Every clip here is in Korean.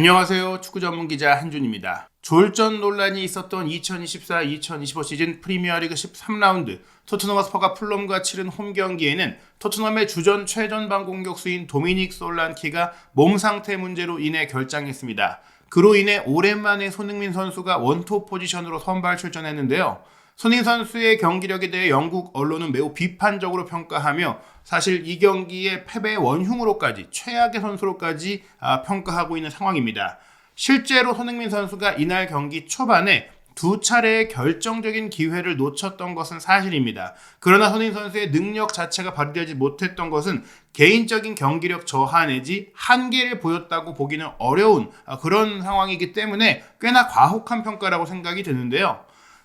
안녕하세요. 축구 전문 기자 한준입니다. 졸전 논란이 있었던 2024-2025 시즌 프리미어리그 13라운드 토트넘 허스퍼가 풀럼과 치른 홈 경기에는 토트넘의 주전 최전방 공격수인 도미닉 솔란키가 몸 상태 문제로 인해 결장했습니다. 그로 인해 오랜만에 손흥민 선수가 원톱 포지션으로 선발 출전했는데요. 손흥민 선수의 경기력에 대해 영국 언론은 매우 비판적으로 평가하며 사실 이 경기의 패배의 원흉으로까지 최악의 선수로까지 평가하고 있는 상황입니다. 실제로 손흥민 선수가 이날 경기 초반에 두 차례의 결정적인 기회를 놓쳤던 것은 사실입니다. 그러나 손흥민 선수의 능력 자체가 발휘되지 못했던 것은 개인적인 경기력 저하 내지 한계를 보였다고 보기는 어려운 그런 상황이기 때문에 꽤나 과혹한 평가라고 생각이 드는데요.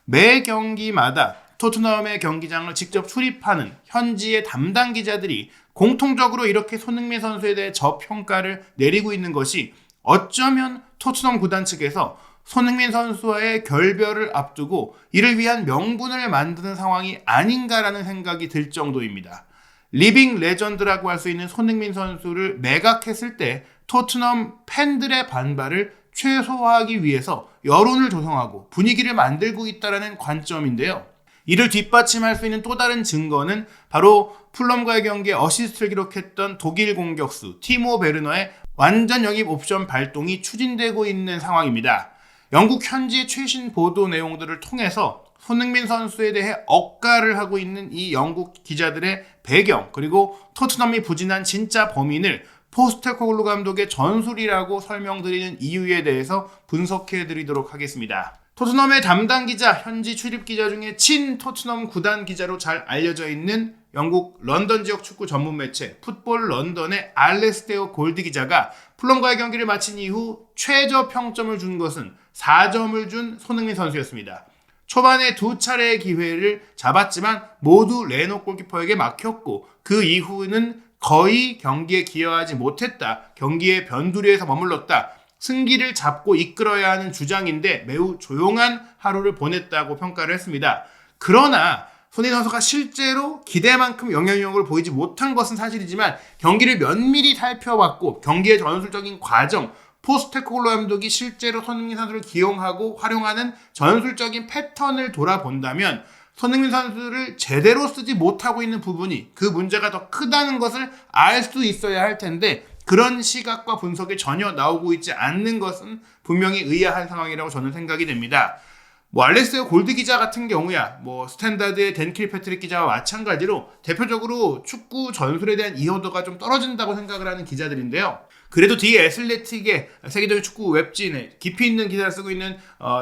매 경기마다 토트넘의 경기장을 직접 출입하는 현지의 담당 기자들이 공통적으로 이렇게 손흥민 선수에 대해 저평가를 내리고 있는 것이 어쩌면 토트넘 구단 측에서 손흥민 선수와의 결별을 앞두고 이를 위한 명분을 만드는 상황이 아닌가라는 생각이 들 정도입니다. 리빙 레전드라고 할 수 있는 손흥민 선수를 매각했을 때 토트넘 팬들의 반발을 최소화하기 위해서 여론을 조성하고 분위기를 만들고 있다는 관점인데요. 이를 뒷받침할 수 있는 또 다른 증거는 바로 풀럼과의 경기에 어시스트를 기록했던 독일 공격수 티모 베르너의 완전 영입 옵션 발동이 추진되고 있는 상황입니다. 영국 현지의 최신 보도 내용들을 통해서 손흥민 선수에 대해 억가를 하고 있는 이 영국 기자들의 배경 그리고 토트넘이 부진한 진짜 범인을 포스테코글루 감독의 전술이라고 설명드리는 이유에 대해서 분석해드리도록 하겠습니다. 토트넘의 담당 기자, 현지 출입 기자 중에 친 토트넘 구단 기자로 잘 알려져 있는 영국 런던 지역 축구 전문 매체 풋볼 런던의 알레스테오 골드 기자가 풀럼과의 경기를 마친 이후 최저 평점을 준 것은 4점을 준 손흥민 선수였습니다. 초반에 두 차례의 기회를 잡았지만 모두 레노 골키퍼에게 막혔고 그 이후는 거의 경기에 기여하지 못했다. 경기의 변두리에서 머물렀다. 승기를 잡고 이끌어야 하는 주장인데 매우 조용한 하루를 보냈다고 평가를 했습니다. 그러나 손흥민 선수가 실제로 기대만큼 영향력을 보이지 못한 것은 사실이지만 경기를 면밀히 살펴봤고 경기의 전술적인 과정, 포스테코글루 감독이 실제로 손흥민 선수를 기용하고 활용하는 전술적인 패턴을 돌아본다면 손흥민 선수를 제대로 쓰지 못하고 있는 부분이 그 문제가 더 크다는 것을 알 수 있어야 할 텐데 그런 시각과 분석이 전혀 나오고 있지 않는 것은 분명히 의아한 상황이라고 저는 생각이 됩니다. 알레스테오 골드 기자 같은 경우야 스탠다드의 댄 킬패트릭 기자와 마찬가지로 대표적으로 축구 전술에 대한 이해도가 좀 떨어진다고 생각을 하는 기자들인데요. 그래도 디 애슬레틱의 세계적인 축구 웹진에 깊이 있는 기사를 쓰고 있는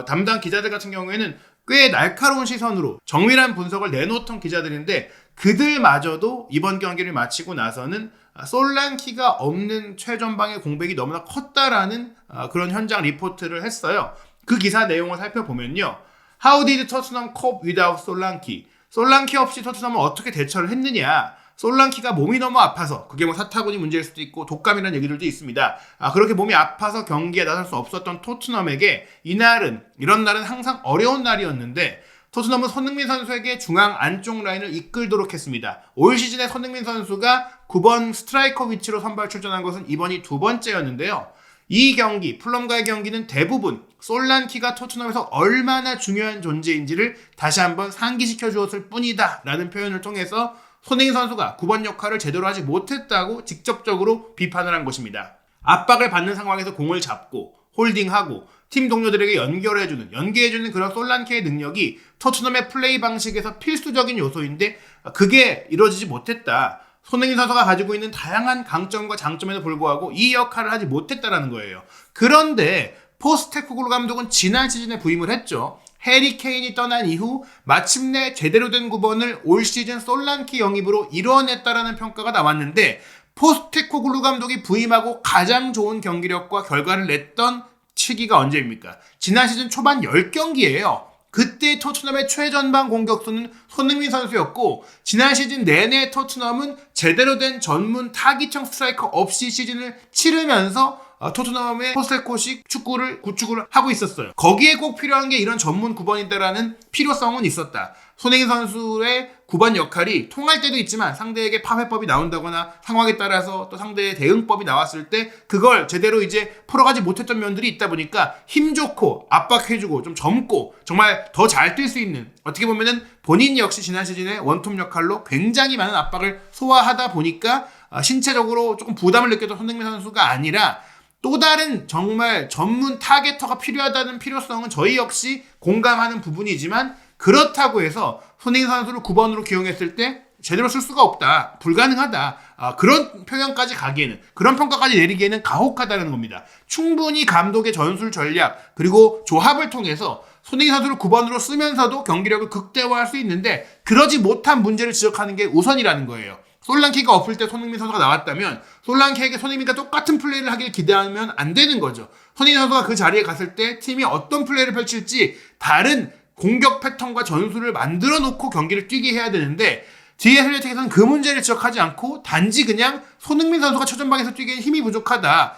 담당 기자들 같은 경우에는 꽤 날카로운 시선으로 정밀한 분석을 내놓던 기자들인데 그들마저도 이번 경기를 마치고 나서는 솔란키가 없는 최전방의 공백이 너무나 컸다라는 그런 현장 리포트를 했어요. 그 기사 내용을 살펴보면요. How did Tottenham cope without 솔란키? 솔란키 없이 토트넘은 어떻게 대처를 했느냐? 솔란키가 몸이 너무 아파서 그게 사타구니 문제일 수도 있고 독감이라는 얘기들도 있습니다. 그렇게 몸이 아파서 경기에 나설 수 없었던 토트넘에게 이런 날은 항상 어려운 날이었는데 토트넘은 손흥민 선수에게 중앙 안쪽 라인을 이끌도록 했습니다. 올 시즌에 손흥민 선수가 9번 스트라이커 위치로 선발 출전한 것은 이번이 두 번째였는데요. 이 경기, 풀럼과의 경기는 대부분 솔란키가 토트넘에서 얼마나 중요한 존재인지를 다시 한번 상기시켜 주었을 뿐이다 라는 표현을 통해서 손흥민 선수가 9번 역할을 제대로 하지 못했다고 직접적으로 비판을 한 것입니다. 압박을 받는 상황에서 공을 잡고 홀딩하고 팀 동료들에게 연계해주는 그런 솔란키의 능력이 토트넘의 플레이 방식에서 필수적인 요소인데 그게 이루어지지 못했다. 손흥민 선수가 가지고 있는 다양한 강점과 장점에도 불구하고 이 역할을 하지 못했다라는 거예요. 그런데 포스테코글루 감독은 지난 시즌에 부임을 했죠. 해리 케인이 떠난 이후 마침내 제대로 된 9번을 올 시즌 솔란키 영입으로 이뤄냈다라는 평가가 나왔는데 포스테코글루 감독이 부임하고 가장 좋은 경기력과 결과를 냈던 시기가 언제입니까? 지난 시즌 초반 10경기예요. 그때 토트넘의 최전방 공격수는 손흥민 선수였고 지난 시즌 내내 토트넘은 제대로 된 전문 타깃형 스트라이커 없이 시즌을 치르면서 토트넘의 포스테코식 축구를 구축을 하고 있었어요. 거기에 꼭 필요한 게 이런 전문 9번이다라는 필요성은 있었다. 손흥민 선수의 9번 역할이 통할 때도 있지만 상대에게 파회법이 나온다거나 상황에 따라서 또 상대의 대응법이 나왔을 때 그걸 제대로 이제 풀어가지 못했던 면들이 있다 보니까 힘 좋고 압박해주고 좀 젊고 정말 더 잘 뛸 수 있는, 어떻게 보면은 본인 역시 지난 시즌에 원톱 역할로 굉장히 많은 압박을 소화하다 보니까 신체적으로 조금 부담을 느꼈던 손흥민 선수가 아니라 또 다른 정말 전문 타겟터가 필요하다는 필요성은 저희 역시 공감하는 부분이지만, 그렇다고 해서 손흥민 선수를 9번으로 기용했을 때 제대로 쓸 수가 없다, 불가능하다, 그런 표현까지 가기에는, 그런 평가까지 내리기에는 가혹하다는 겁니다. 충분히 감독의 전술 전략 그리고 조합을 통해서 손흥민 선수를 9번으로 쓰면서도 경기력을 극대화할 수 있는데, 그러지 못한 문제를 지적하는 게 우선이라는 거예요. 솔랑키가 없을 때 손흥민 선수가 나왔다면 솔랑키에게 손흥민과 똑같은 플레이를 하길 기대하면 안 되는 거죠. 손흥민 선수가 그 자리에 갔을 때 팀이 어떤 플레이를 펼칠지 다른 공격 패턴과 전술을 만들어 놓고 경기를 뛰게 해야 되는데, DSLT에서는 그 문제를 지적하지 않고 단지 그냥 손흥민 선수가 최전방에서 뛰기엔 힘이 부족하다,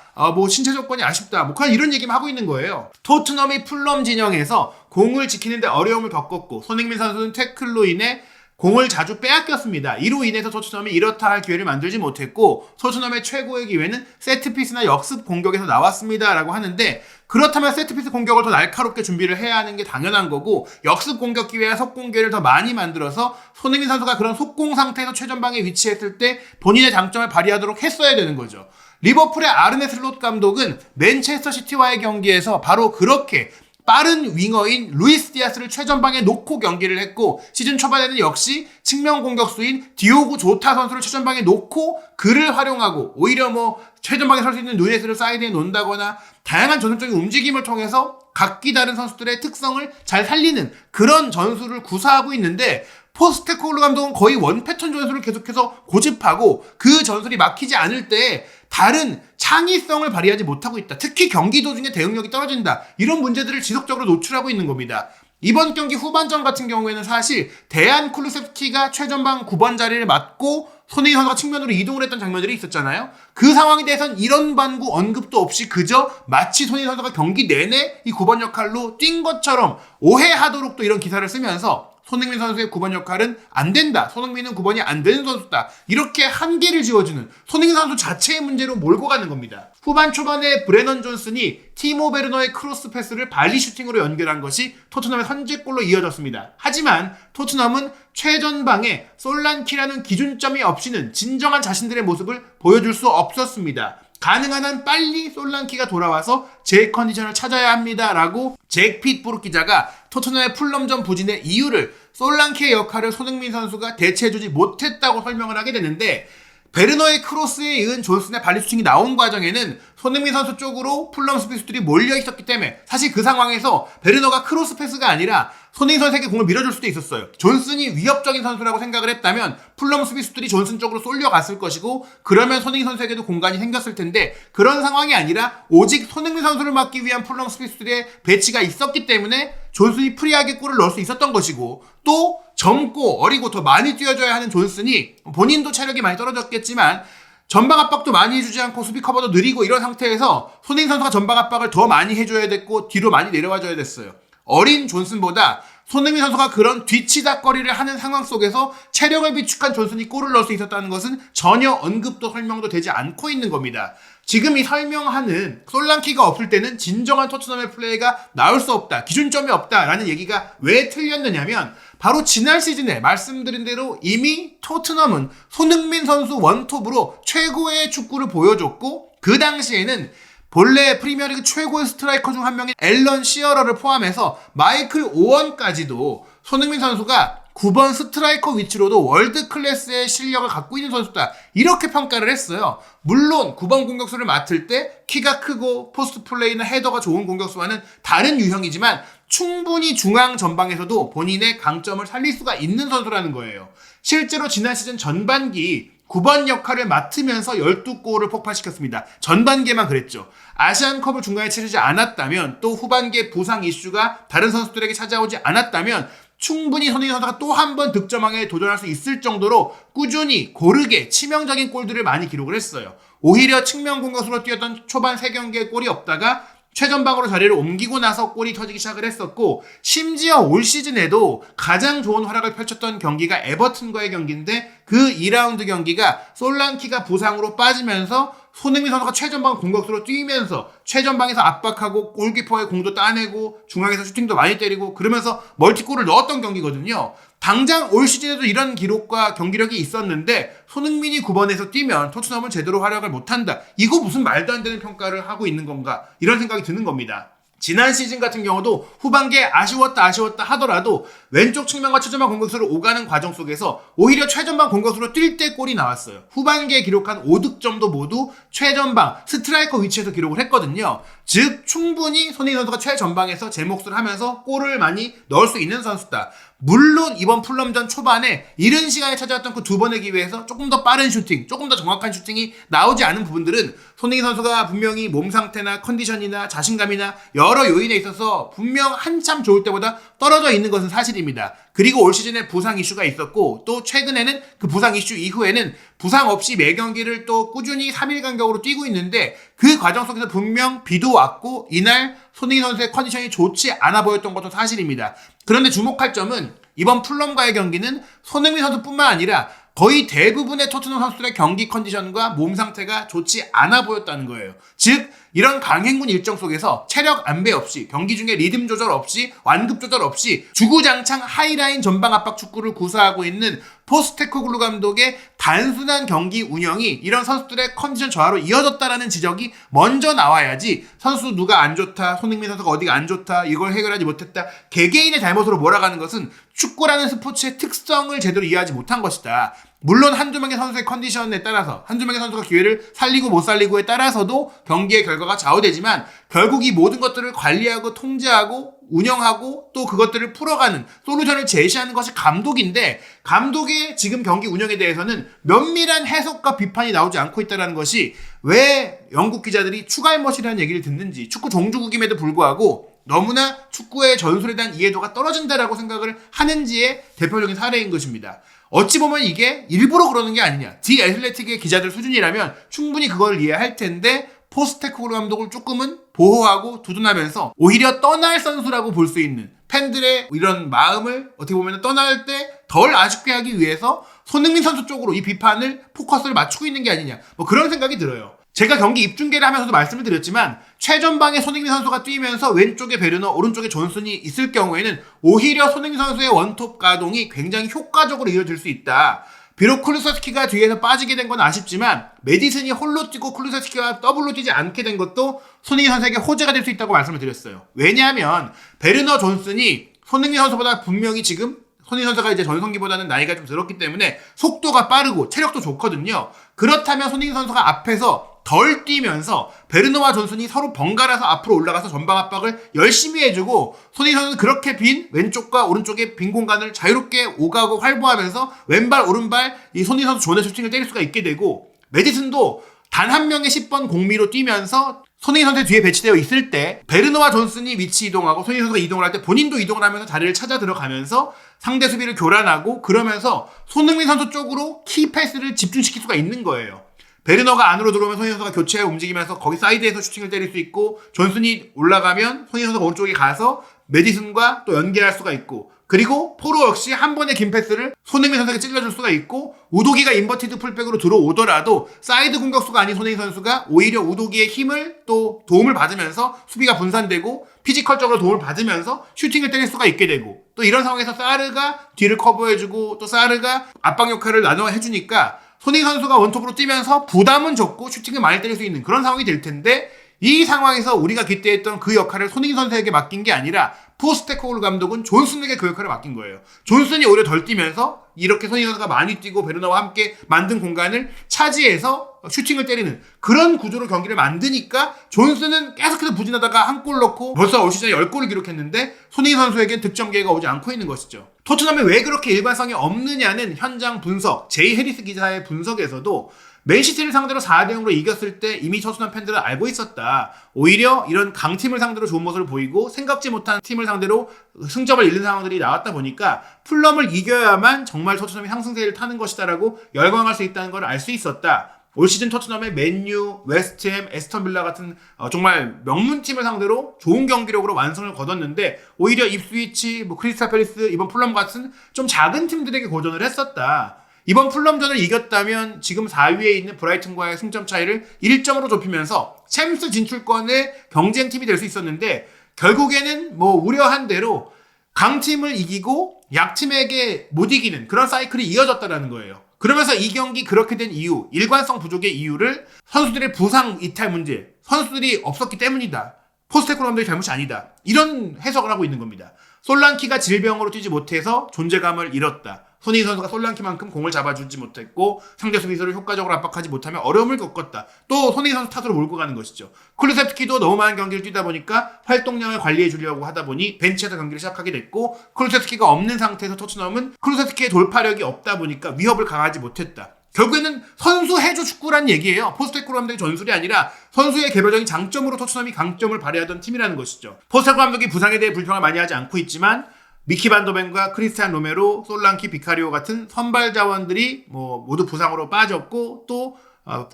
신체 조건이 아쉽다, 그냥 이런 얘기만 하고 있는 거예요. 토트넘이 풀럼 진영에서 공을 지키는데 어려움을 겪었고, 손흥민 선수는 태클로 인해 공을 자주 빼앗겼습니다. 이로 인해서 토트넘이 이렇다 할 기회를 만들지 못했고, 토트넘의 최고의 기회는 세트피스나 역습 공격에서 나왔습니다 라고 하는데, 그렇다면 세트피스 공격을 더 날카롭게 준비를 해야 하는 게 당연한 거고, 역습 공격 기회와 속공 기회를 더 많이 만들어서 손흥민 선수가 그런 속공 상태에서 최전방에 위치했을 때 본인의 장점을 발휘하도록 했어야 되는 거죠. 리버풀의 아르네 슬롯 감독은 맨체스터 시티와의 경기에서 바로 그렇게 빠른 윙어인 루이스 디아스를 최전방에 놓고 경기를 했고, 시즌 초반에는 역시 측면 공격수인 디오고 조타 선수를 최전방에 놓고 그를 활용하고, 오히려 최전방에 설 수 있는 누네스를 사이드에 놓는다거나 다양한 전술적인 움직임을 통해서 각기 다른 선수들의 특성을 잘 살리는 그런 전술을 구사하고 있는데, 포스테코글루 감독은 거의 원패턴 전술을 계속해서 고집하고 그 전술이 막히지 않을 때 다른 창의성을 발휘하지 못하고 있다. 특히 경기 도중에 대응력이 떨어진다. 이런 문제들을 지속적으로 노출하고 있는 겁니다. 이번 경기 후반전 같은 경우에는 사실 대안 쿨루셉스키가 최전방 9번 자리를 맡고 손흥민 선수가 측면으로 이동을 했던 장면들이 있었잖아요. 그 상황에 대해서는 이런 반구 언급도 없이 그저 마치 손흥민 선수가 경기 내내 이 9번 역할로 뛴 것처럼 오해하도록 또 이런 기사를 쓰면서 손흥민 선수의 9번 역할은 안 된다, 손흥민은 9번이 안 되는 선수다, 이렇게 한계를 지어주는 손흥민 선수 자체의 문제로 몰고 가는 겁니다. 후반 초반에 브레넌 존슨이 티모 베르너의 크로스 패스를 발리 슈팅으로 연결한 것이 토트넘의 선제골로 이어졌습니다. 하지만 토트넘은 최전방에 솔란키라는 기준점이 없이는 진정한 자신들의 모습을 보여줄 수 없었습니다. 가능한 한 빨리 솔랑키가 돌아와서 제 컨디션을 찾아야 합니다 라고 잭 핏부르 기자가 토트넘의 풀럼전 부진의 이유를 솔랑키의 역할을 손흥민 선수가 대체해주지 못했다고 설명을 하게 되는데, 베르너의 크로스에 이은 존슨의 발리 슈팅이 나온 과정에는 손흥민 선수 쪽으로 풀럼 수비수들이 몰려 있었기 때문에 사실 그 상황에서 베르너가 크로스 패스가 아니라 손흥민 선수에게 공을 밀어줄 수도 있었어요. 존슨이 위협적인 선수라고 생각을 했다면 풀럼 수비수들이 존슨 쪽으로 쏠려갔을 것이고, 그러면 손흥민 선수에게도 공간이 생겼을 텐데 그런 상황이 아니라 오직 손흥민 선수를 막기 위한 풀럼 수비수들의 배치가 있었기 때문에 존슨이 프리하게 골을 넣을 수 있었던 것이고, 또 젊고 어리고 더 많이 뛰어줘야 하는 존슨이 본인도 체력이 많이 떨어졌겠지만 전방 압박도 많이 해주지 않고 수비 커버도 느리고 이런 상태에서 손흥민 선수가 전방 압박을 더 많이 해줘야 됐고 뒤로 많이 내려와줘야 됐어요. 어린 존슨보다 손흥민 선수가 그런 뒤치다거리를 하는 상황 속에서 체력을 비축한 존슨이 골을 넣을 수 있었다는 것은 전혀 언급도 설명도 되지 않고 있는 겁니다. 지금 이 설명하는 솔랑키가 없을 때는 진정한 토트넘의 플레이가 나올 수 없다, 기준점이 없다라는 얘기가 왜 틀렸느냐면, 바로 지난 시즌에 말씀드린 대로 이미 토트넘은 손흥민 선수 원톱으로 최고의 축구를 보여줬고, 그 당시에는 본래 프리미어리그 최고의 스트라이커 중 한 명인 앨런 시어러를 포함해서 마이클 오원까지도 손흥민 선수가 9번 스트라이커 위치로도 월드 클래스의 실력을 갖고 있는 선수다, 이렇게 평가를 했어요. 물론 9번 공격수를 맡을 때 키가 크고 포스트 플레이나 헤더가 좋은 공격수와는 다른 유형이지만 충분히 중앙 전방에서도 본인의 강점을 살릴 수가 있는 선수라는 거예요. 실제로 지난 시즌 전반기 9번 역할을 맡으면서 12골을 폭발시켰습니다. 전반기에만 그랬죠. 아시안컵을 중간에 치르지 않았다면, 또 후반기에 부상 이슈가 다른 선수들에게 찾아오지 않았다면 충분히 손흥민 선수가 또 한 번 득점왕에 도전할 수 있을 정도로 꾸준히 고르게 치명적인 골들을 많이 기록을 했어요. 오히려 측면 공격수로 뛰었던 초반 3경기에 골이 없다가 최전방으로 자리를 옮기고 나서 골이 터지기 시작을 했었고, 심지어 올 시즌에도 가장 좋은 활약을 펼쳤던 경기가 에버튼과의 경기인데 그 2라운드 경기가 솔랑키가 부상으로 빠지면서 손흥민 선수가 최전방 공격수로 뛰면서 최전방에서 압박하고 골키퍼의 공도 따내고 중앙에서 슈팅도 많이 때리고 그러면서 멀티골을 넣었던 경기거든요. 당장 올 시즌에도 이런 기록과 경기력이 있었는데 손흥민이 9번에서 뛰면 토트넘은 제대로 활약을 못한다. 이거 무슨 말도 안 되는 평가를 하고 있는 건가? 이런 생각이 드는 겁니다. 지난 시즌 같은 경우도 후반기에 아쉬웠다 하더라도 왼쪽 측면과 최전방 공격수로 오가는 과정 속에서 오히려 최전방 공격수로 뛸 때 골이 나왔어요. 후반기에 기록한 5득점도 모두 최전방 스트라이커 위치에서 기록을 했거든요. 즉 충분히 손흥민 선수가 최전방에서 제 몫을 하면서 골을 많이 넣을 수 있는 선수다. 물론 이번 풀럼전 초반에 이른 시간에 찾아왔던 그 2번의 기회에서 조금 더 빠른 슈팅, 조금 더 정확한 슈팅이 나오지 않은 부분들은 손흥민 선수가 분명히 몸 상태나 컨디션이나 자신감이나 여러 요인에 있어서 분명 한참 좋을 때보다 떨어져 있는 것은 사실입니다. 그리고 올 시즌에 부상 이슈가 있었고 또 최근에는 그 부상 이슈 이후에는 부상 없이 매 경기를 또 꾸준히 3일 간격으로 뛰고 있는데 그 과정 속에서 분명 비도 왔고 이날 손흥민 선수의 컨디션이 좋지 않아 보였던 것도 사실입니다. 그런데 주목할 점은 이번 풀럼과의 경기는 손흥민 선수뿐만 아니라 거의 대부분의 토트넘 선수들의 경기 컨디션과 몸 상태가 좋지 않아 보였다는 거예요. 즉 이런 강행군 일정 속에서 체력 안배 없이 경기 중에 리듬 조절 없이 완급 조절 없이 주구장창 하이라인 전방 압박 축구를 구사하고 있는 포스테코글루 감독의 단순한 경기 운영이 이런 선수들의 컨디션 저하로 이어졌다라는 지적이 먼저 나와야지 선수 누가 안 좋다, 손흥민 선수가 어디가 안 좋다, 이걸 해결하지 못했다, 개개인의 잘못으로 몰아가는 것은 축구라는 스포츠의 특성을 제대로 이해하지 못한 것이다. 물론 한두 명의 선수의 컨디션에 따라서 한두 명의 선수가 기회를 살리고 못 살리고에 따라서도 경기의 결과가 좌우되지만 결국 이 모든 것들을 관리하고 통제하고 운영하고 또 그것들을 풀어가는 솔루션을 제시하는 것이 감독인데 감독의 지금 경기 운영에 대해서는 면밀한 해석과 비판이 나오지 않고 있다는 것이 왜 영국 기자들이 추갈못이라는 얘기를 듣는지 축구 종주국임에도 불구하고 너무나 축구의 전술에 대한 이해도가 떨어진다라고 생각을 하는지의 대표적인 사례인 것입니다. 어찌 보면 이게 일부러 그러는 게 아니냐. 디 애슬레틱의 기자들 수준이라면 충분히 그걸 이해할 텐데 포스테코글루 감독을 조금은 보호하고 두둔하면서 오히려 떠날 선수라고 볼 수 있는 팬들의 이런 마음을 어떻게 보면 떠날 때 덜 아쉽게 하기 위해서 손흥민 선수 쪽으로 이 비판을 포커스를 맞추고 있는 게 아니냐. 뭐 그런 생각이 들어요. 제가 경기 입중계를 하면서도 말씀을 드렸지만 최전방에 손흥민 선수가 뛰면서 왼쪽에 베르너, 오른쪽에 존슨이 있을 경우에는 오히려 손흥민 선수의 원톱 가동이 굉장히 효과적으로 이어질 수 있다. 비록 쿨루세스키가 뒤에서 빠지게 된 건 아쉽지만 메디슨이 홀로 뛰고 쿨루세스키가 더블로 뛰지 않게 된 것도 손흥민 선수에게 호재가 될 수 있다고 말씀을 드렸어요. 왜냐하면 베르너, 존슨이 손흥민 선수보다 분명히 지금 손흥민 선수가 이제 전성기보다는 나이가 좀 들었기 때문에 속도가 빠르고 체력도 좋거든요. 그렇다면 손흥민 선수가 앞에서 덜 뛰면서 베르너와 존슨이 서로 번갈아서 앞으로 올라가서 전방 압박을 열심히 해주고 손흥민 선수는 그렇게 빈 왼쪽과 오른쪽의 빈 공간을 자유롭게 오가고 활보하면서 왼발 오른발 이 손흥민 선수 존의 슈팅을 때릴 수가 있게 되고 메디슨도 단 한 명의 10번 공미로 뛰면서 손흥민 선수의 뒤에 배치되어 있을 때 베르너와 존슨이 위치 이동하고 손흥민 선수가 이동을 할 때 본인도 이동을 하면서 자리를 찾아 들어가면서 상대 수비를 교란하고 그러면서 손흥민 선수 쪽으로 키 패스를 집중시킬 수가 있는 거예요. 베르너가 안으로 들어오면 손흥민 선수가 교체해 움직이면서 거기 사이드에서 슈팅을 때릴 수 있고 존슨이 올라가면 손흥민 선수가 오른쪽에 가서 메디슨과 또 연계할 수가 있고 그리고 포로 역시 한 번의 긴 패스를 손흥민 선수에게 찔러줄 수가 있고 우도기가 인버티드 풀백으로 들어오더라도 사이드 공격수가 아닌 손흥민 선수가 오히려 우도기의 힘을 또 도움을 받으면서 수비가 분산되고 피지컬적으로 도움을 받으면서 슈팅을 때릴 수가 있게 되고 또 이런 상황에서 사르가 뒤를 커버해주고 또 사르가 압박 역할을 나눠 해주니까 손흥민 선수가 원톱으로 뛰면서 부담은 적고 슈팅을 많이 때릴 수 있는 그런 상황이 될 텐데 이 상황에서 우리가 기대했던 그 역할을 손흥민 선수에게 맡긴 게 아니라 포스테코글루 감독은 존슨에게 그 역할을 맡긴 거예요. 존슨이 오히려 덜 뛰면서 이렇게 손흥민 선수가 많이 뛰고 베르너와 함께 만든 공간을 차지해서 슈팅을 때리는 그런 구조로 경기를 만드니까 존슨은 계속해서 부진하다가 한 골 넣고 벌써 올 시즌에 10골을 기록했는데 손흥민 선수에겐 득점 기회가 오지 않고 있는 것이죠. 토트넘이 왜 그렇게 일관성이 없느냐는 현장 분석, 제이 해리스 기자의 분석에서도 맨시티를 상대로 4대0으로 이겼을 때 이미 토트넘 팬들은 알고 있었다. 오히려 이런 강팀을 상대로 좋은 모습을 보이고 생각지 못한 팀을 상대로 승점을 잃는 상황들이 나왔다 보니까 풀럼을 이겨야만 정말 토트넘이 상승세를 타는 것이다라고 열광할 수 있다는 걸 알 수 있었다. 올 시즌 토트넘의 맨유, 웨스트햄, 에스턴 빌라 같은 정말 명문팀을 상대로 좋은 경기력으로 완성을 거뒀는데 오히려 입스위치, 크리스탈 팰리스, 이번 풀럼 같은 좀 작은 팀들에게 고전을 했었다. 이번 풀럼전을 이겼다면 지금 4위에 있는 브라이튼과의 승점 차이를 1점으로 좁히면서 챔스 진출권의 경쟁팀이 될 수 있었는데 결국에는 우려한 대로 강팀을 이기고 약팀에게 못 이기는 그런 사이클이 이어졌다는 거예요. 그러면서 이 경기 그렇게 된 이유, 일관성 부족의 이유를 선수들의 부상 이탈 문제, 선수들이 없었기 때문이다. 포스테코글루 감독의 잘못이 아니다. 이런 해석을 하고 있는 겁니다. 솔랑키가 질병으로 뛰지 못해서 존재감을 잃었다. 손흥민 선수가 솔랑키만큼 공을 잡아주지 못했고 상대 수비수를 효과적으로 압박하지 못하면 어려움을 겪었다. 또 손흥민 선수 탓으로 몰고 가는 것이죠. 쿨루세프스키도 너무 많은 경기를 뛰다 보니까 활동량을 관리해 주려고 하다 보니 벤치에서 경기를 시작하게 됐고 쿨루세프스키가 없는 상태에서 토트넘은 쿨루세프스키의 돌파력이 없다 보니까 위협을 강하지 못했다. 결국에는 선수 해조 축구란 얘기예요. 포스테코글루 감독의 전술이 아니라 선수의 개별적인 장점으로 토트넘이 강점을 발휘하던 팀이라는 것이죠. 포스테코글루 감독이 부상에 대해 불평을 많이 하지 않고 있지만 미키 반더벤과 크리스티안 로메로, 솔랑키, 비카리오 같은 선발 자원들이 모두 부상으로 빠졌고 또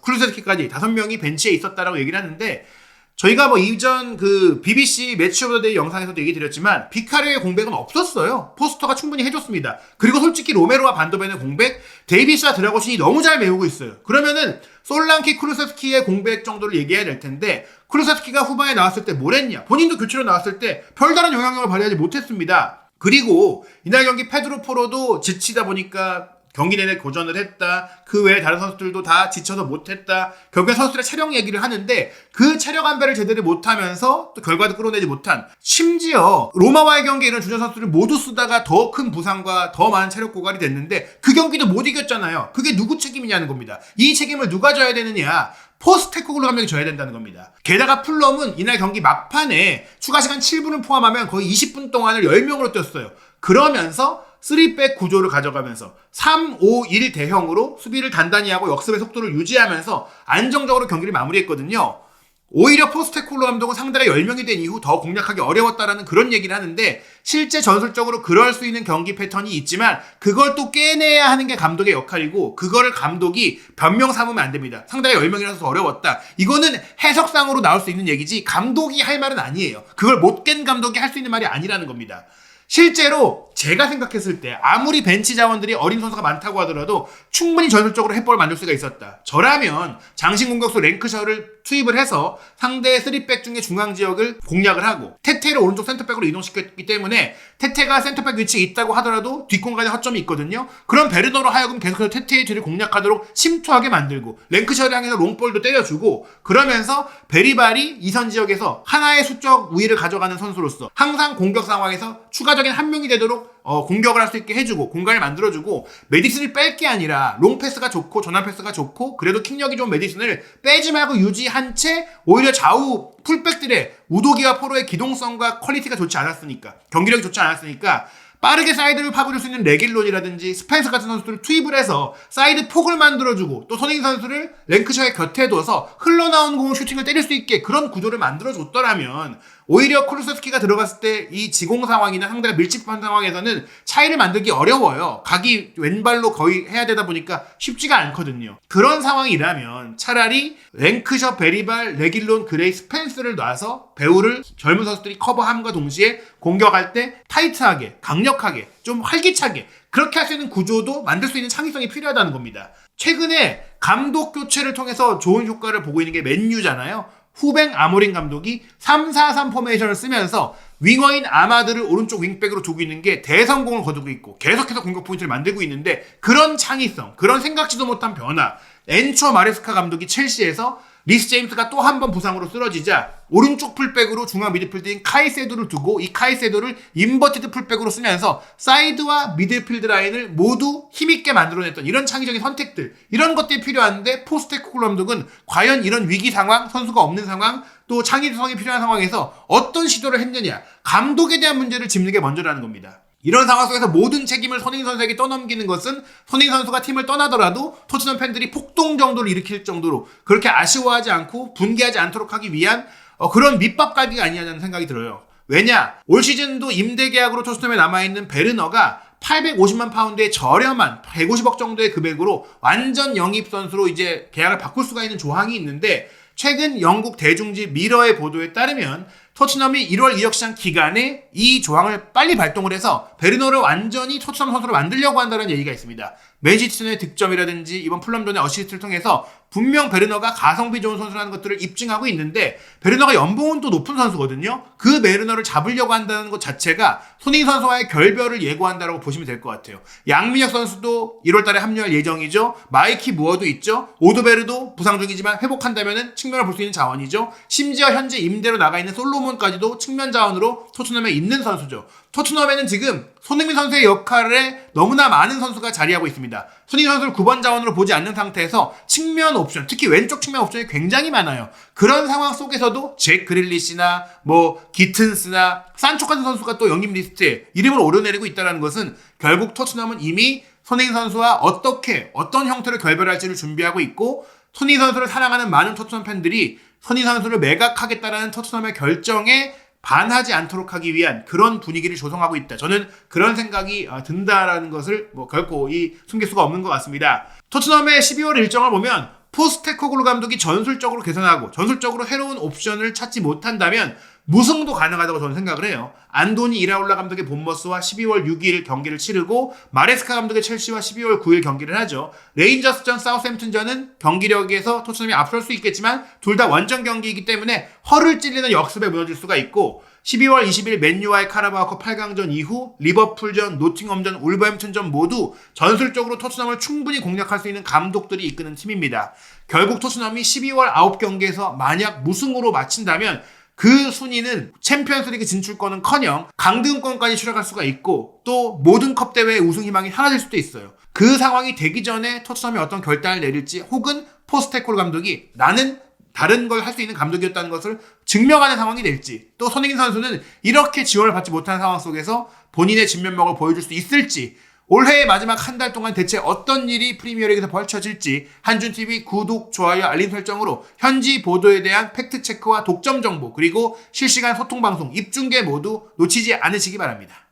쿨루세프스키까지 5명이 벤치에 있었다라고 얘기를 하는데 저희가 이전 BBC 매치 오브 더 데이 영상에서도 얘기 드렸지만 비카리오의 공백은 없었어요. 포스터가 충분히 해줬습니다. 그리고 솔직히 로메로와 반더벤의 공백, 데이비스와 드라고신이 너무 잘 메우고 있어요. 그러면은 솔랑키, 쿨루세프스키의 공백 정도를 얘기해야 될 텐데 쿨루세프스키가 후반에 나왔을 때 뭘 했냐? 본인도 교체로 나왔을 때 별다른 영향력을 발휘하지 못했습니다. 그리고 이날 경기 페드로 포로도 지치다 보니까 경기 내내 고전을 했다. 그 외에 다른 선수들도 다 지쳐서 못했다. 결국엔 선수들의 체력 얘기를 하는데 그 체력 안배를 제대로 못하면서 또 결과도 끌어내지 못한, 심지어 로마와의 경기에 이런 주전 선수들을 모두 쓰다가 더 큰 부상과 더 많은 체력 고갈이 됐는데 그 경기도 못 이겼잖아요. 그게 누구 책임이냐는 겁니다. 이 책임을 누가 져야 되느냐? 포스테코글루 감독이 져야 된다는 겁니다. 게다가 풀럼은 이날 경기 막판에 추가 시간 7분을 포함하면 거의 20분 동안을 10명으로 뛰었어요. 그러면서 3백 구조를 가져가면서 3-5-1 대형으로 수비를 단단히 하고 역습의 속도를 유지하면서 안정적으로 경기를 마무리했거든요. 오히려 포스테코글루 감독은 상대가 10명이 된 이후 더 공략하기 어려웠다라는 그런 얘기를 하는데 실제 전술적으로 그럴 수 있는 경기 패턴이 있지만 그걸 또 깨내야 하는 게 감독의 역할이고 그거를 감독이 변명 삼으면 안 됩니다. 상대가 10명이라서 어려웠다. 이거는 해석상으로 나올 수 있는 얘기지 감독이 할 말은 아니에요. 그걸 못 깬 감독이 할 수 있는 말이 아니라는 겁니다. 실제로 제가 생각했을 때 아무리 벤치 자원들이 어린 선수가 많다고 하더라도 충분히 전술적으로 해법을 만들 수가 있었다. 저라면 장신 공격수 랭크셔를 투입을 해서 상대의 3백 중에 중앙 지역을 공략을 하고 테테를 오른쪽 센터백으로 이동시켰기 때문에 테테가 센터백 위치에 있다고 하더라도 뒷공간에 허점이 있거든요. 그럼 베르너로 하여금 계속해서 테테의 뒤를 공략하도록 심투하게 만들고 랭크셔를 향해서 롱볼도 때려주고 그러면서 베리발이 이선 지역에서 하나의 수적 우위를 가져가는 선수로서 항상 공격 상황에서 추가적인 한 명이 되도록 공격을 할 수 있게 해주고 공간을 만들어주고 메디슨을 뺄 게 아니라 롱패스가 좋고 전환 패스가 좋고 그래도 킥력이 좋은 메디슨을 빼지 말고 유지한 채 오히려 좌우 풀백들의 우도기와 포로의 기동성과 퀄리티가 좋지 않았으니까 경기력이 좋지 않았으니까 빠르게 사이드를 파고들 수 있는 레길론이라든지 스펜서 같은 선수들을 투입을 해서 사이드 폭을 만들어주고 또 손흥민 선수를 랭크셔의 곁에 둬서 흘러나온 공을 슈팅을 때릴 수 있게 그런 구조를 만들어줬더라면 오히려 쿨루세프스키가 들어갔을 때 이 지공 상황이나 상대가 밀집한 상황에서는 차이를 만들기 어려워요. 각이 왼발로 거의 해야 되다 보니까 쉽지가 않거든요. 그런 상황이라면 차라리 랭크셔, 베리발, 레길론, 그레이, 스펜스를 놔서 배우를 젊은 선수들이 커버함과 동시에 공격할 때 타이트하게, 강력하게, 좀 활기차게 그렇게 할 수 있는 구조도 만들 수 있는 창의성이 필요하다는 겁니다. 최근에 감독 교체를 통해서 좋은 효과를 보고 있는 게 맨유잖아요. 후뱅 아모린 감독이 3-4-3 포메이션을 쓰면서 윙어인 아마드를 오른쪽 윙백으로 두고 있는 게 대성공을 거두고 있고 계속해서 공격 포인트를 만들고 있는데 그런 창의성, 그런 생각지도 못한 변화, 엔초 마레스카 감독이 첼시에서 리스 제임스가 또 한 번 부상으로 쓰러지자 오른쪽 풀백으로 중앙 미드필드인 카이세도를 두고 이 카이세도를 인버티드 풀백으로 쓰면서 사이드와 미드필드 라인을 모두 힘있게 만들어냈던 이런 창의적인 선택들, 이런 것들이 필요한데 포스테코글루 감독은 과연 이런 위기 상황, 선수가 없는 상황, 또 창의성이 필요한 상황에서 어떤 시도를 했느냐, 감독에 대한 문제를 짚는 게 먼저라는 겁니다. 이런 상황 속에서 모든 책임을 손흥민 선수에게 떠넘기는 것은 손흥민 선수가 팀을 떠나더라도 토트넘 팬들이 폭동 정도를 일으킬 정도로 그렇게 아쉬워하지 않고 분개하지 않도록 하기 위한 그런 밑밥갈기가 아니냐는 생각이 들어요. 왜냐? 올 시즌도 임대 계약으로 토트넘에 남아있는 베르너가 850만 파운드의 저렴한 150억 정도의 금액으로 완전 영입 선수로 이제 계약을 바꿀 수가 있는 조항이 있는데, 최근 영국 대중지 미러의 보도에 따르면 토트넘이 1월 이적 시장 기간에 이 조항을 빨리 발동을 해서 베르너를 완전히 토트넘 선수로 만들려고 한다는 얘기가 있습니다. 맨시티전의 득점이라든지 이번 풀럼전의 어시스트를 통해서 분명 베르너가 가성비 좋은 선수라는 것들을 입증하고 있는데, 베르너가 연봉은 또 높은 선수거든요. 그 베르너를 잡으려고 한다는 것 자체가 손흥민 선수와의 결별을 예고한다고 보시면 될 것 같아요. 양민혁 선수도 1월 달에 합류할 예정이죠. 마이키 무어도 있죠. 오드베르도 부상 중이지만 회복한다면 측면을 볼 수 있는 자원이죠. 심지어 현재 임대로 나가 있는 솔로몬까지도 측면 자원으로 토트넘에 있는 선수죠. 토트넘에는 지금 손흥민 선수의 역할에 너무나 많은 선수가 자리하고 있습니다. 손흥민 선수를 9번 자원으로 보지 않는 상태에서 측면 옵션, 특히 왼쪽 측면 옵션이 굉장히 많아요. 그런 상황 속에서도 잭 그릴리시나 기튼스나 산초 같은 선수가 또 영입 리스트에 이름을 오르내리고 있다는 것은 결국 토트넘은 이미 손흥민 선수와 어떤 형태로 결별할지를 준비하고 있고, 손흥민 선수를 사랑하는 많은 토트넘 팬들이 손흥민 선수를 매각하겠다라는 토트넘의 결정에 반하지 않도록 하기 위한 그런 분위기를 조성하고 있다. 저는 그런 생각이 든다라는 것을 결코 숨길 수가 없는 것 같습니다. 토트넘의 12월 일정을 보면 포스테코글루 감독이 전술적으로 개선하고 전술적으로 새로운 옵션을 찾지 못한다면 무승도 가능하다고 저는 생각을 해요. 안도니 이라올라 감독의 본머스와 12월 6일 경기를 치르고, 마레스카 감독의 첼시와 12월 9일 경기를 하죠. 레인저스전, 사우샘프턴전은 경기력에서 토트넘이 앞설 수 있겠지만 둘 다 원정 경기이기 때문에 허를 찔리는 역습에 무너질 수가 있고, 12월 20일 맨유와의 카라바오컵 8강전 이후 리버풀전, 노팅엄전, 울버햄튼전 모두 전술적으로 토트넘을 충분히 공략할 수 있는 감독들이 이끄는 팀입니다. 결국 토트넘이 12월 9경기에서 만약 무승으로 마친다면 그 순위는 챔피언스리그 진출권은커녕 강등권까지 추락할 수가 있고, 또 모든 컵 대회의 우승 희망이 사라질 수도 있어요. 그 상황이 되기 전에 토트넘이 어떤 결단을 내릴지, 혹은 포스테코글루 감독이 나는 다른 걸 할 수 있는 감독이었다는 것을 증명하는 상황이 될지, 또 손흥민 선수는 이렇게 지원을 받지 못한 상황 속에서 본인의 진면목을 보여줄 수 있을지, 올해의 마지막 한 달 동안 대체 어떤 일이 프리미어리그에서 벌쳐질지 한준TV 구독, 좋아요, 알림 설정으로 현지 보도에 대한 팩트체크와 독점 정보, 그리고 실시간 소통방송, 입중계 모두 놓치지 않으시기 바랍니다.